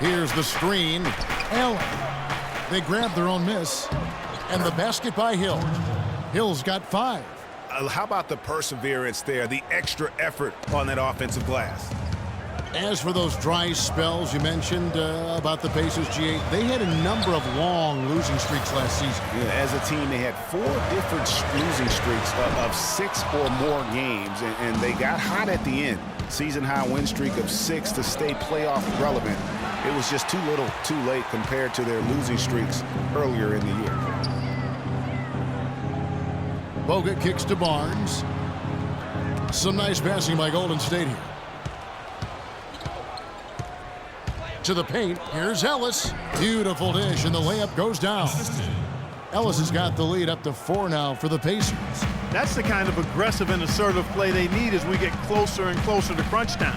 Here's the screen. Allen. They grab their own miss. And the basket by Hill. Hill's got 5. How about the perseverance there, the extra effort on that offensive glass? As for those dry spells you mentioned about the Pacers, G8, they had a number of long losing streaks last season. Yeah, as a team, they had 4 different losing streaks of 6 or more games, and they got hot at the end. Season-high win streak of 6 to stay playoff relevant. It was just too little, too late compared to their losing streaks earlier in the year. Bogut kicks to Barnes. Some nice passing by Golden State here. To the paint. Here's Ellis. Beautiful dish, and the layup goes down. Ellis has got the lead up to 4 now for the Pacers. That's the kind of aggressive and assertive play they need as we get closer and closer to crunch time.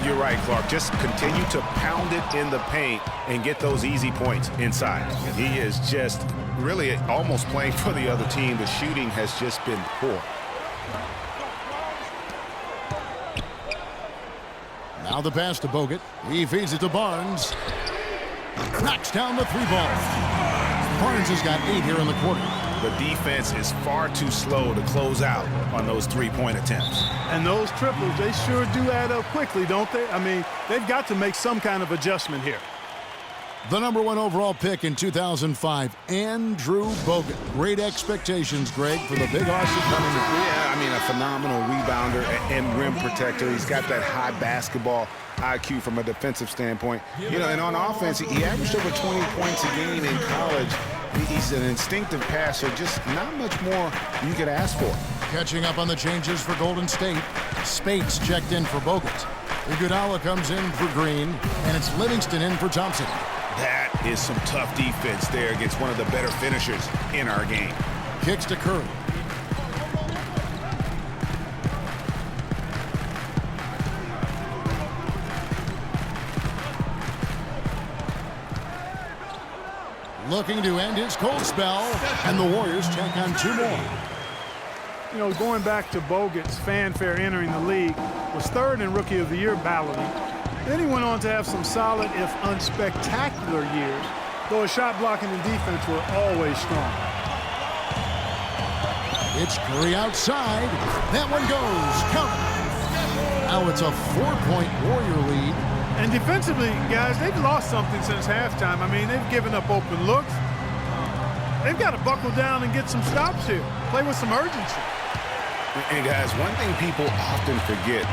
You're right, Clark. Just continue to pound it in the paint and get those easy points inside. He is just really almost playing for the other team. The shooting has just been poor. Now the pass to Bogut. He feeds it to Barnes. Knocks down the 3 ball. Barnes has got 8 here in the quarter. The defense is far too slow to close out on those 3-point attempts. And those triples, they sure do add up quickly, don't they? I mean, they've got to make some kind of adjustment here. The #1 overall pick in 2005, Andrew Bogut. Great expectations, Greg, for the big Aussie coming in. Yeah, I mean, a phenomenal rebounder and rim protector. He's got that high basketball IQ from a defensive standpoint. You know, and on offense, he averaged over 20 points a game in college. He's an instinctive passer, just not much more you could ask for. Catching up on the changes for Golden State. Spates checked in for Bogut. Iguodala comes in for Green, and it's Livingston in for Thompson. That is some tough defense there against one of the better finishers in our game. Kicks to Curry. Looking to end his cold spell, and the Warriors take on 2 more. You know, going back to Bogut's fanfare entering the league, was 3rd in Rookie of the Year balloting. Then he went on to have some solid, if unspectacular, years, though his shot blocking and defense were always strong. It's Curry outside. That one goes. Count. Now it's a 4-point Warrior lead. And defensively, guys, they've lost something since halftime. I mean, they've given up open looks. They've got to buckle down and get some stops here. Play with some urgency. And guys, one thing people often forget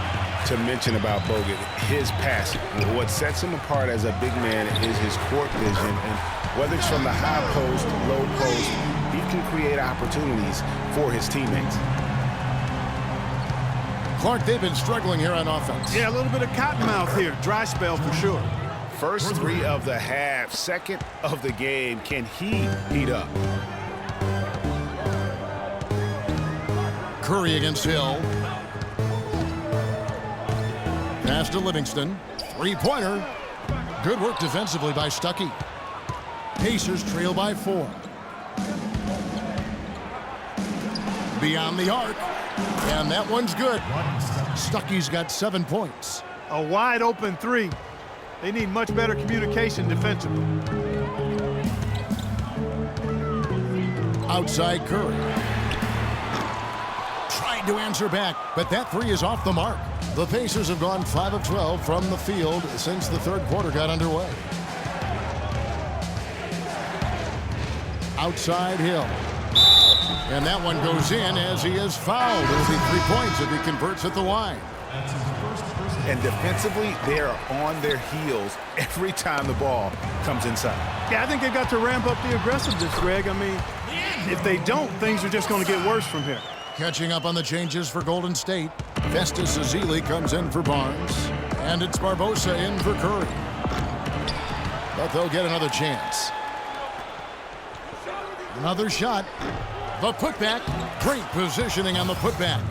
to mention about Bogut, his passing. What sets him apart as a big man is his court vision, and whether it's from the high post, low post, he can create opportunities for his teammates. Clark, they've been struggling here on offense. Yeah, a little bit of cottonmouth here. Dry spell for sure. First 3 of the half, second of the game. Can he heat up? Curry against Hill. Pass to Livingston. 3-pointer. Good work defensively by Stuckey. Pacers trail by 4. Beyond the arc. And that one's good. Stuckey's got 7 points. A wide open 3. They need much better communication defensively. Outside Curry. Tried to answer back, but that 3 is off the mark. The Pacers have gone 5 of 12 from the field since the 3rd quarter got underway. Outside Hill. And that one goes in as he is fouled. It'll be 3 points if he converts at the line. And defensively, they are on their heels every time the ball comes inside. Yeah, I think they've got to ramp up the aggressiveness, Greg. I mean, if they don't, things are just going to get worse from here. Catching up on the changes for Golden State. Festus Ezeli comes in for Barnes. And it's Barbosa in for Curry. But they'll get another chance. Another shot. The putback. Great positioning on the putback.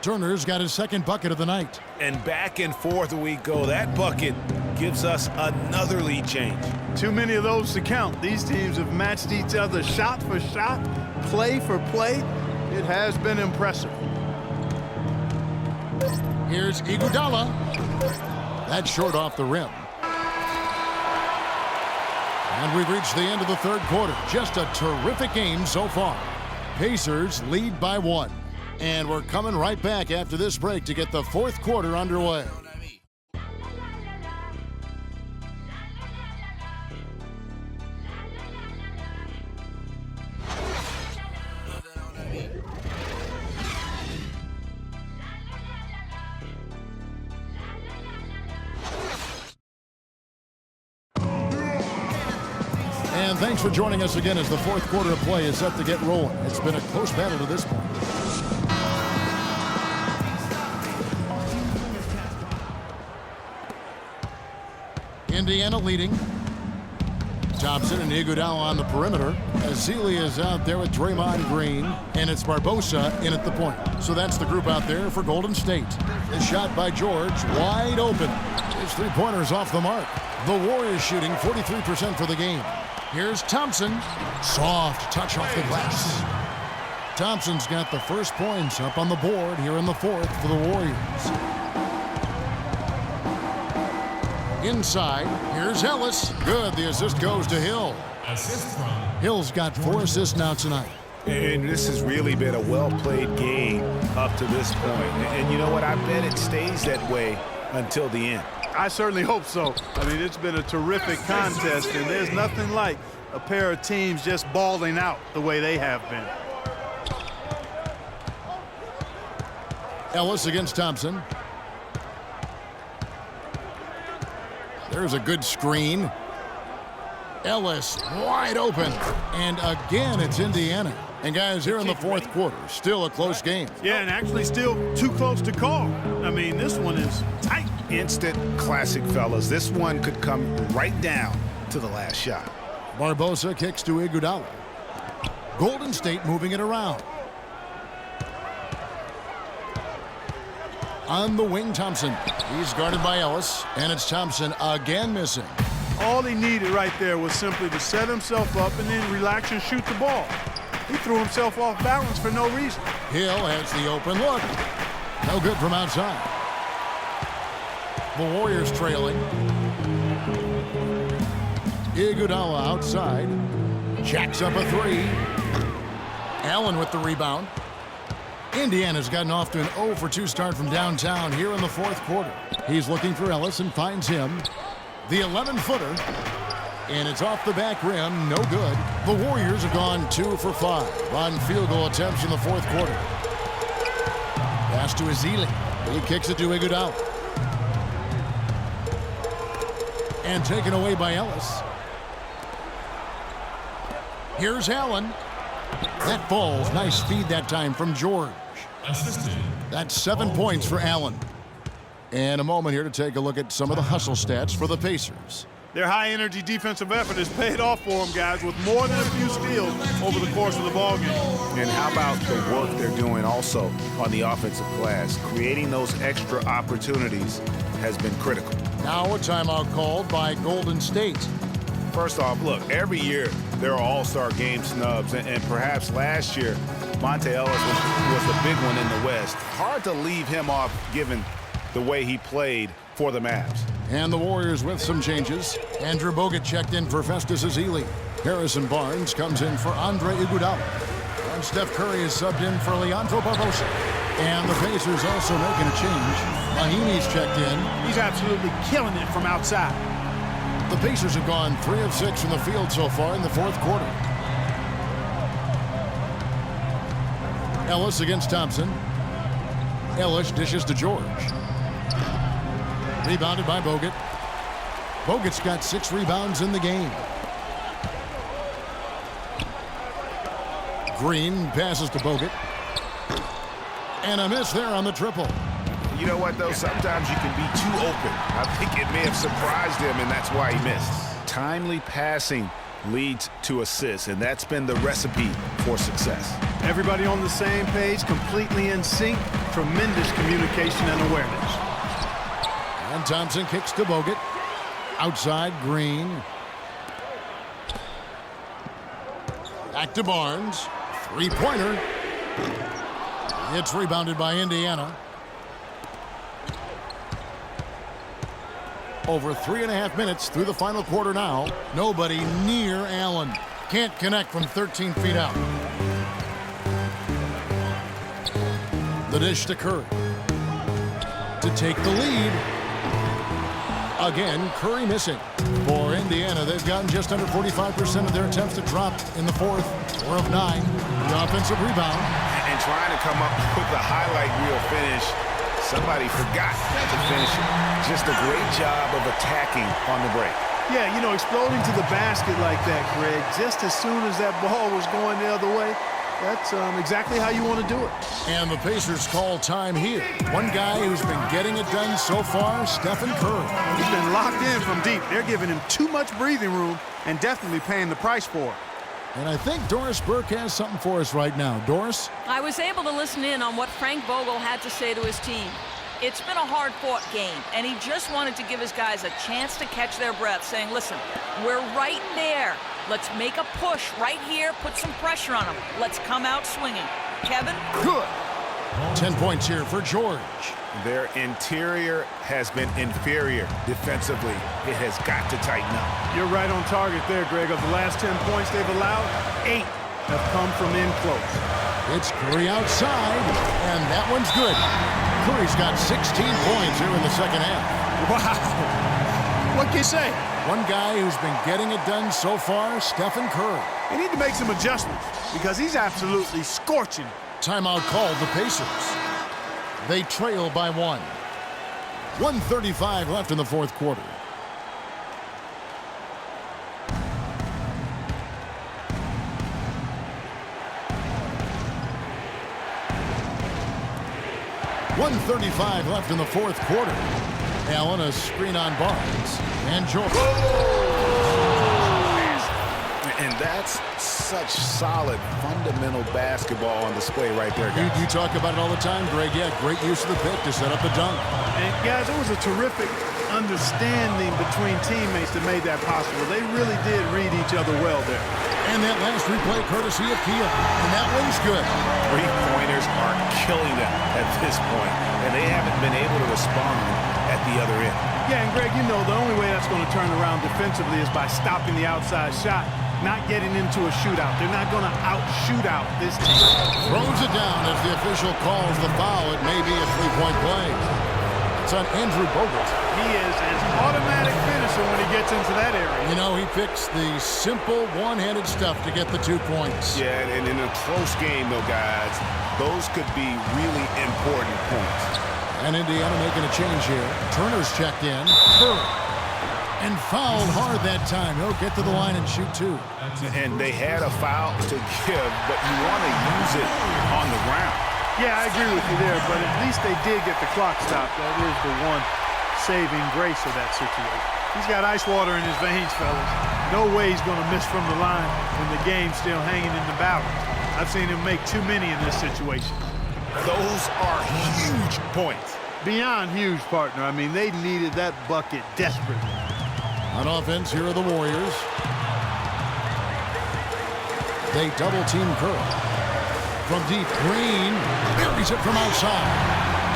Turner's got his 2nd bucket of the night. And back and forth we go. That bucket gives us another lead change. Too many of those to count. These teams have matched each other shot for shot, play for play. It has been impressive. Here's Iguodala. That's short off the rim. And we've reached the end of the third quarter. Just a terrific game so far. Pacers lead by 1. And we're coming right back after this break to get the fourth quarter underway. And thanks for joining us again as the fourth quarter of play is set to get rolling. It's been a close battle to this point. Indiana leading. Thompson and Iguodala on the perimeter. Ezeli is out there with Draymond Green, and it's Barbosa in at the point. So that's the group out there for Golden State. The shot by George, wide open. His three-pointer is off the mark. The Warriors shooting 43% for the game. Here's Thompson. Soft touch off the glass. Thompson's got the first points up on the board here in the fourth for the Warriors. Inside, here's Ellis. Good, the assist goes to Hill. Hill's got 4 assists now tonight. And this has really been a well-played game up to this point. And you know what? I bet it stays that way until the end. I certainly hope so. I mean, it's been a terrific contest, and there's nothing like a pair of teams just balling out the way they have been. Ellis against Thompson. There's a good screen. Ellis wide open. And again, it's Indiana. And guys, here in the fourth quarter, still a close game. Yeah, and actually still too close to call. I mean, this one is tight. Instant classic, fellas. This one could come right down to the last shot. Barbosa kicks to Iguodala. Golden State moving it around. On the wing, Thompson. He's guarded by Ellis, and it's Thompson again missing. All he needed right there was simply to set himself up and then relax and shoot the ball. He threw himself off balance for no reason. Hill has the open look. No good from outside. The Warriors trailing. Iguodala outside. Jacks up a three. Allen with the rebound. Indiana's gotten off to an 0-for-2 start from downtown here in the fourth quarter. He's looking for Ellis and finds him. The 11-footer. And it's off the back rim, no good. The Warriors have gone 2 for 5 on field goal attempts in the fourth quarter. Pass to Ezeli. He kicks it to Iguodala. And taken away by Ellis. Here's Allen. That falls. Nice speed that time from George. That's 7 points for Allen. And a moment here to take a look at some of the hustle stats for the Pacers. Their high-energy defensive effort has paid off for them, guys, with more than a few steals over the course of the ballgame. And how about the work they're doing also on the offensive glass? Creating those extra opportunities has been critical. Now a timeout called by Golden State. First off, look, every year there are all-star game snubs, and perhaps last year Monte Ellis was the big one in the West. Hard to leave him off given the way he played for the Mavs. And the Warriors with some changes. Andrew Bogut checked in for Festus Ezeli. Harrison Barnes comes in for Andre Iguodala. And Steph Curry is subbed in for Leandro Barbosa. And the Pacers also making a change. Mahinmi's checked in. He's absolutely killing it from outside. The Pacers have gone 3 of 6 from the field so far in the fourth quarter. Ellis against Thompson. Ellis dishes to George. Rebounded by Bogut. Bogut's got 6 rebounds in the game. Green passes to Bogut. And a miss there on the triple. You know what, though? Sometimes you can be too open. I think it may have surprised him, and that's why he missed. Timely passing leads to assists, and that's been the recipe for success. Everybody on the same page, completely in sync. Tremendous communication and awareness. And Thompson kicks to Bogut. Outside, Green. Back to Barnes. Three-pointer. It's rebounded by Indiana. Over 3.5 minutes through the final quarter now. Nobody near Allen. Can't connect from 13 feet out. The dish to Curry. To take the lead. Again, Curry missing. For Indiana, they've gotten just under 45% of their attempts to drop in the fourth. 4 of 9. The offensive rebound. And trying to come up with the highlight reel finish. Somebody forgot to finish it. Just a great job of attacking on the break. Yeah, you know, exploding to the basket like that, Greg, just as soon as that ball was going the other way, that's exactly how you want to do it. And the Pacers call time here. One guy who's been getting it done so far, Stephen Curry. He's been locked in from deep. They're giving him too much breathing room and definitely paying the price for it. And I think Doris Burke has something for us right now. Doris? I was able to listen in on what Frank Vogel had to say to his team. It's been a hard-fought game, and he just wanted to give his guys a chance to catch their breath, saying, listen, we're right there. Let's make a push right here, put some pressure on them. Let's come out swinging. Kevin? Good. 10 points here for George. Their interior has been inferior defensively. It has got to tighten up. You're right on target there, Greg. Of the last 10 points they've allowed, 8 have come from in close. It's Curry outside, and that one's good. Curry's got 16 points here in the second half. Wow. What can you say? One guy who's been getting it done so far, Stephen Curry. They need to make some adjustments because he's absolutely scorching. Timeout called the Pacers. They trail by 1. 1:35 left in the fourth quarter. .135 left in the fourth quarter. Allen, a screen on Barnes. And George. And that's such solid, fundamental basketball on display right there, guys. You talk about it all the time, Greg. Yeah, great use of the pick to set up the dunk. And, guys, it was a terrific understanding between teammates that made that possible. They really did read each other well there. And that last replay courtesy of Keelan. And that one's good. Three-pointers are killing them at this point, and they haven't been able to respond at the other end. Yeah, and Greg, you know, the only way that's going to turn around defensively is by stopping the outside shot, not getting into a shootout. They're not going to out-shootout this team. Throws it down as the official calls the foul. It may be a three-point play. It's on Andrew Bogut. He is an automatic finisher when he gets into that area. You know, he picks the simple one-handed stuff to get the 2 points. Yeah, and in a close game, though, guys, those could be really important points. And Indiana making a change here. Turner's checked in. Curry. And fouled hard that time. He'll get to the line and shoot 2. And they had a foul to give, but you want to use it on the ground. Yeah, I agree with you there, but at least they did get the clock stopped. That is the one saving grace of that situation. He's got ice water in his veins, fellas. No way he's going to miss from the line when the game's still hanging in the balance. I've seen him make too many in this situation. Those are huge points. Beyond huge, partner. I mean, they needed that bucket desperately. On offense, here are the Warriors. They double-team Curry. From deep, Green buries it from outside.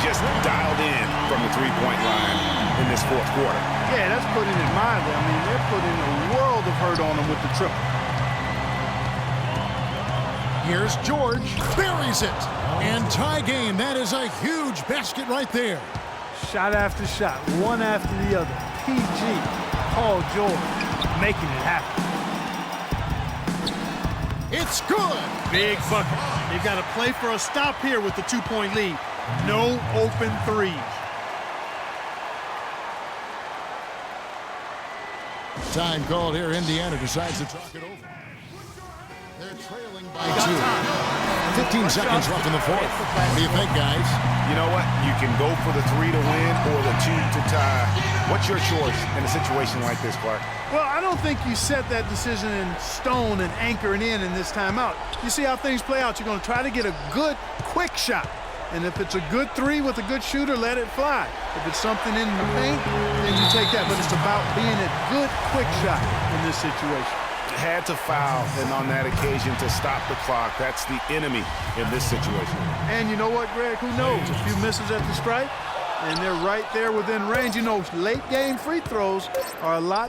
Just dialed in from the three-point line in this fourth quarter. Yeah, that's putting it mildly. I mean, they're putting a world of hurt on him with the triple. Here's George. Buries it. And tie game. That is a huge basket right there. Shot after shot, one after the other. PG, Paul George, making it happen. It's good. Big bucket. They've got to play for a stop here with the 2-point lead. No open threes. Time called here. Indiana decides to talk it over. They're trailing by 2. 15 seconds left in the fourth. What do you think, guys? You know what? You can go for the 3 to win or the 2 to tie. What's your choice in a situation like this, Clark? Well, I don't think you set that decision in stone and anchor it in this timeout. You see how things play out. You're going to try to get a good, quick shot. And if it's a good 3 with a good shooter, let it fly. If it's something in the paint, then you take that. But it's about being a good, quick shot in this situation. Had to foul, and on that occasion to stop the clock. That's the enemy in this situation. And you know what, Greg? Who knows? A few misses at the stripe, and they're right there within range. You know, late game free throws are a lot